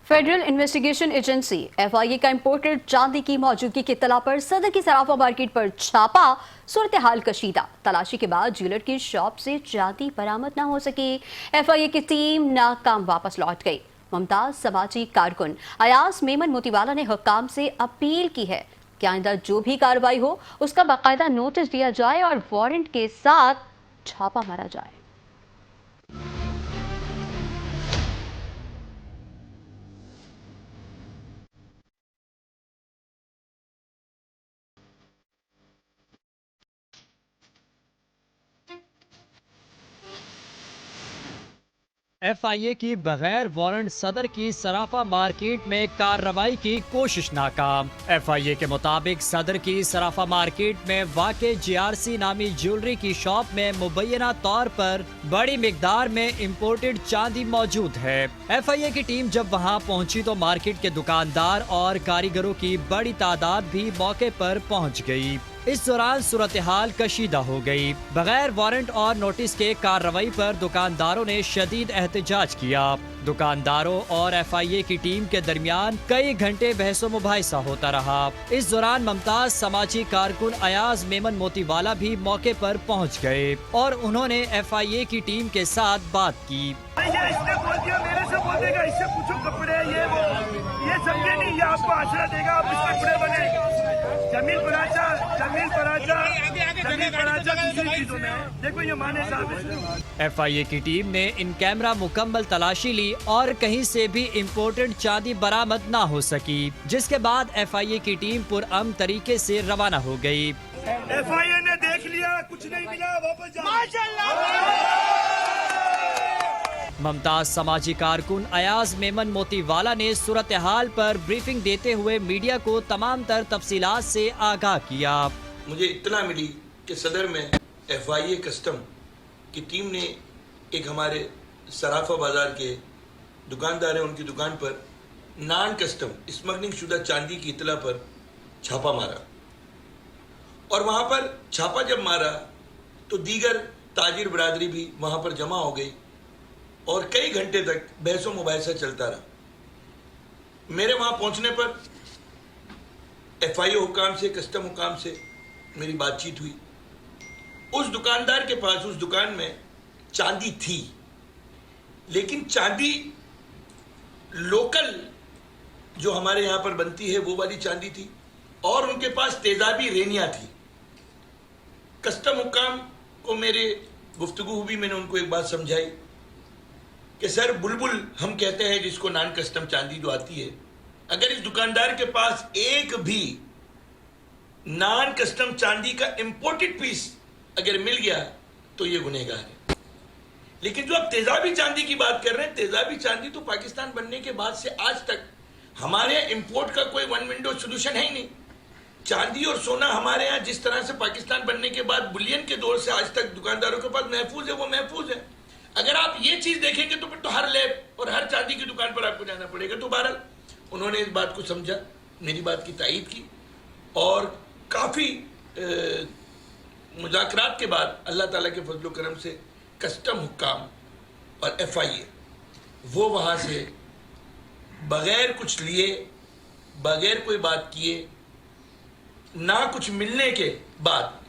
Federal investigation agency FIA का imported चांदी की मौजूदगी की इत्तला पर सदर की सराफा मार्केट पर छापा। सूरत हाल कशीदा। तलाशी के बाद ज्वेलर की शॉप से चांदी बरामद न हो सकी। एफआईए की टीम नाकाम वापस लौट गई। मुमताज समाजी कारकुन अयाज मेमन मोतीवाला ने हुक्काम से अपील की है कि आइंदा जो भी कार्रवाई हो उसका बाकायदा नोटिस दिया जाए और वारंट के साथ छापा मारा जाए। एफआईए की बगैर वारंट सदर की सराफा मार्केट में कार्रवाई की कोशिश नाकाम। एफआईए के मुताबिक सदर की सराफा मार्केट में वाक़े जीआरसी नामी ज्वेलरी की शॉप में मुबैना तौर पर बड़ी मिकदार में इम्पोर्टेड चांदी मौजूद है। एफआईए की टीम जब वहां पहुंची तो मार्केट के दुकानदार और कारीगरों की बड़ी तादाद भी मौके पर पहुंच गई। इस दौरान सूरत हाल कशीदा हो गई। बगैर वारंट और नोटिस के कार्रवाई पर दुकानदारों ने शदीद एहतजाज किया। दुकानदारों और एफआईए की टीम के दरमियान कई घंटे बहसो मुबाहिसा होता रहा। इस दौरान मुमताज समाजी कारकुन अयाज मेमन मोतीवाला भी मौके पर पहुंच गए और उन्होंने एफआईए की टीम के साथ बात की। इसने बोल दिया, मेरे से बोल देगा, इससे पूछो कपड़े ये वो, ये समझे नहीं, ये आपको आशरा देगा, आप इस कपड़े बने। जमील पराचा दूसरी चीजों में देखो, ये माने साहब। एफआईए की टीम ने इन कैमरा मुकम्मल तलाशी ली और कहीं से भी इम्पोर्टेड चांदी बरामद ना हो सकी, जिसके बाद एफआईए की टीम पुरअमन तरीके से रवाना हो गई। एफआईए ने देख लिया, कुछ नहीं मिला, वापस जाओ। मुमताज समाजी कारकुन अयाज मेमन मोतीवाला ने सूरत हाल पर ब्रीफिंग देते हुए मीडिया को तमाम तर तफसीलात से आगाह किया। मुझे इत्तला मिली कि सदर में एफआईए कस्टम की टीम ने एक हमारे सराफा बाजार के दुकानदार हैं, उनकी दुकान पर नॉन कस्टम स्मगलिंग शुदा चांदी की इत्तला पर छापा मारा और वहाँ पर छापा जब मारा तो दीगर ताजिर बरादरी भी वहाँ पर जमा हो गई और कई घंटे तक बहसो मुबाहिसा चलता रहा। मेरे वहाँ पहुँचने पर एफआईए हुकाम से, कस्टम हुकाम से मेरी बातचीत हुई। उस दुकानदार के पास उस दुकान में चांदी थी, लेकिन चांदी लोकल जो हमारे यहाँ पर बनती है वो वाली चांदी थी और उनके पास तेजाबी रेनिया थी। कस्टम हुकाम को मेरे गुफ्तगू हुई, मैंने उनको एक बात समझाई कि सर, बुलबुल हम कहते हैं जिसको नॉन कस्टम चांदी जो आती है, अगर इस दुकानदार के पास एक भी नॉन कस्टम चांदी का इंपोर्टेड पीस अगर मिल गया तो ये गुनहगार है। लेकिन जो आप तेजाबी चांदी की बात कर रहे हैं, तेजाबी चांदी तो पाकिस्तान बनने के बाद से आज तक हमारे यहाँ इंपोर्ट का कोई वन विंडो सोल्यूशन है ही नहीं। चांदी और सोना हमारे यहाँ जिस तरह से पाकिस्तान बनने के बाद बुलियन के दौर से आज तक दुकानदारों के पास महफूज है, वो महफूज है। अगर आप ये चीज देखेंगे तो फिर तो हर लैब और हर चांदी की दुकान पर आपको जाना पड़ेगा। तो बहरहाल उन्होंने इस बात को समझा, मेरी बात की तायीद की और काफ़ी मुज़ाकरात के बाद अल्लाह ताला के फजल करम से कस्टम हुक्काम और एफआईए वो वहाँ से बग़ैर कुछ लिए, बग़ैर कोई बात किए, ना कुछ मिलने के बाद,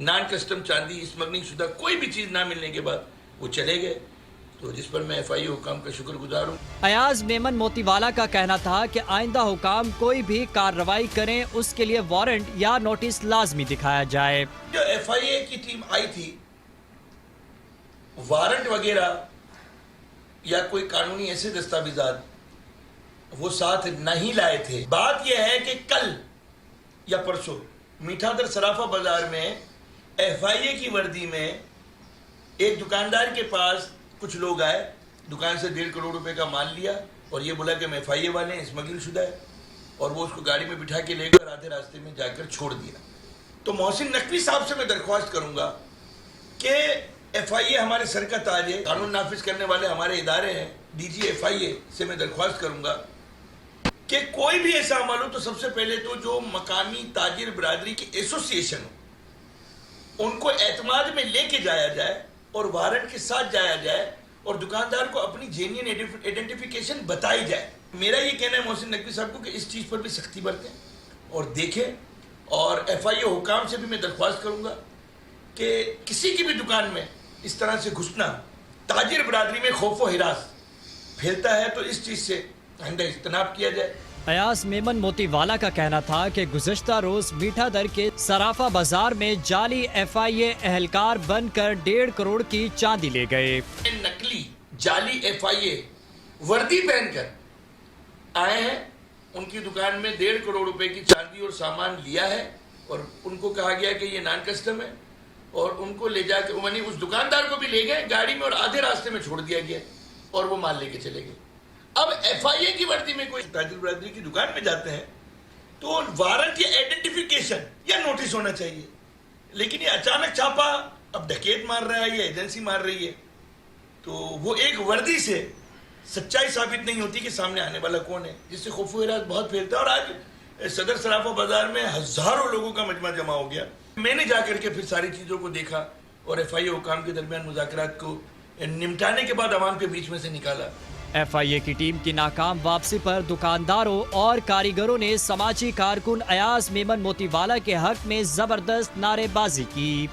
नॉन कस्टम चांदी स्मगलिंग शुदा कोई भी चीज़ ना मिलने के बाद वो चले गए। तो जिस पर मैं एफआईए हुकाम का शुक्रगुजार हूँ। अयाज मेमन मोतीवाला का कहना था कि आइंदा हुकाम कोई भी कार्रवाई करें उसके लिए वारंट या नोटिस लाजमी दिखाया जाए। जो एफआईए की टीम आई थी, वारंट वगैरह या कोई कानूनी ऐसे दस्तावेजात वो साथ नहीं लाए थे। बात यह है कि कल या परसों मीठादर सराफा बाजार में एफआईए की वर्दी में एक दुकानदार के पास कुछ लोग आए, दुकान से 1.5 करोड़ रुपए का माल लिया और ये बोला कि हम एफआईए वाले हैं, स्मगलिंग शुदा है, और वो उसको गाड़ी में बिठा के लेकर आधे रास्ते में जाकर छोड़ दिया। तो मोहसिन नकवी साहब से मैं दरख्वास्त करूंगा कि एफआईए हमारे सर का ताज है, कानून नाफिज करने वाले हमारे इदारे हैं। डीजी एफआईए से मैं दरख्वास्त करूंगा कि कोई भी ऐसा अमल हो तो सबसे पहले तो जो मकामी ताजिर बरादरी की एसोसिएशन हो उनको एतमाद में लेके जाया जाए और वारंट के साथ जाया जाए और दुकानदार को अपनी जेन्युइन आइडेंटिफिकेशन बताई जाए। मेरा ये कहना है मोहसिन नकवी साहब को कि इस चीज़ पर भी सख्ती बरतें और देखें। और FIA हुकाम से भी मैं दरख्वास्त करूँगा कि किसी की भी दुकान में इस तरह से घुसना ताजिर बरादरी में खौफ व हिरास फैलता है, तो इस चीज़ से आइंदा इज्तनाब किया जाए। अयाज मेमन मोतीवाला का कहना था कि गुज़श्ता रोज मीठा दर के सराफा बाजार में जाली FIA एहलकार बनकर 1.5 करोड़ की चांदी ले गए। नकली जाली FIA वर्दी पहनकर आए हैं, उनकी दुकान में 1.5 करोड़ रुपए की चांदी और सामान लिया है और उनको कहा गया कि ये नॉन कस्टम है और उनको ले जाकर मानी उस दुकानदार को भी ले गए गाड़ी में और आधे रास्ते में छोड़ दिया गया और वो माल लेके चले गए। अब FIA की वर्दी में कोई ताजिर बरादरी की दुकान में जाते हैं तो वारंट या आइडेंटिफिकेशन या नोटिस होना चाहिए, लेकिन ये अचानक छापा, अब डकैत मार रहा है या एजेंसी मार रही है, तो वो एक वर्दी से सच्चाई साबित नहीं होती कि सामने आने वाला कौन है, जिससे खौफ व हिरास बहुत फैलता है। और आज सदर सराफा बाजार में हजारों लोगों का मजमा जमा हो गया। मैंने जाकर के फिर सारी चीज़ों को देखा और FIA हुकाम के दरमियान मुज़ाकरात को निपटाने के बाद आवाम के बीच में से निकाला। FIA की टीम की नाकाम वापसी पर दुकानदारों और कारीगरों ने समाजी कारकुन अयाज मेमन मोतीवाला के हक में जबरदस्त नारेबाजी की।